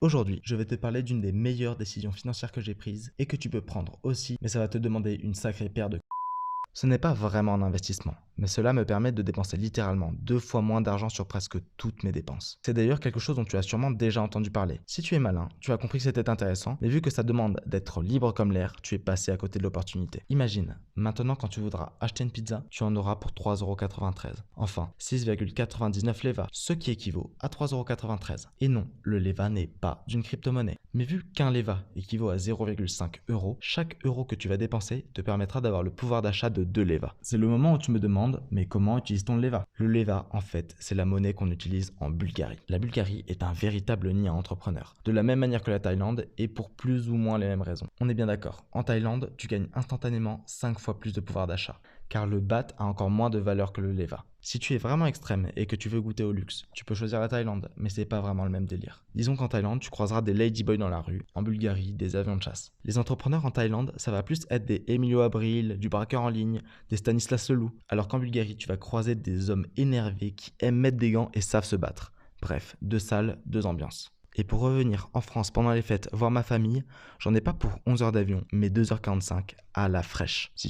Aujourd'hui, je vais te parler d'une des meilleures décisions financières que j'ai prises et que tu peux prendre aussi, mais ça va te demander une sacrée paire de. Ce n'est pas vraiment un investissement, mais cela me permet de dépenser littéralement 2 fois moins d'argent sur presque toutes mes dépenses. C'est d'ailleurs quelque chose dont tu as sûrement déjà entendu parler. Si tu es malin, tu as compris que c'était intéressant, mais vu que ça demande d'être libre comme l'air, tu es passé à côté de l'opportunité. Imagine, maintenant quand tu voudras acheter une pizza, tu en auras pour 3,93 €. Enfin, 6,99 leva, ce qui équivaut à 3,93 €. Et non, le leva n'est pas d'une crypto-monnaie. Mais vu qu'un leva équivaut à 0,5 €, chaque euro que tu vas dépenser te permettra d'avoir le pouvoir d'achat de 2 levas. C'est le moment où tu me demandes, mais comment utilise-t-on le leva? Le leva, en fait, c'est la monnaie qu'on utilise en Bulgarie. La Bulgarie est un véritable nid à entrepreneurs. De la même manière que la Thaïlande, et pour plus ou moins les mêmes raisons. On est bien d'accord, en Thaïlande, tu gagnes instantanément 5 fois plus de pouvoir d'achat, car le baht a encore moins de valeur que le leva. Si tu es vraiment extrême et que tu veux goûter au luxe, tu peux choisir la Thaïlande, mais c'est pas vraiment le même délire. Disons qu'en Thaïlande, tu croiseras des ladyboys dans la rue, en Bulgarie, des avions de chasse. Les entrepreneurs en Thaïlande, ça va plus être des Emilio Abril, du braqueur en ligne, des Stanislas Leloup, alors qu'en Bulgarie, tu vas croiser des hommes énervés qui aiment mettre des gants et savent se battre. Bref, 2 salles, 2 ambiances. Et pour revenir en France pendant les fêtes voir ma famille, j'en ai pas pour 11 heures d'avion, mais 2h45 à la fraîche. Si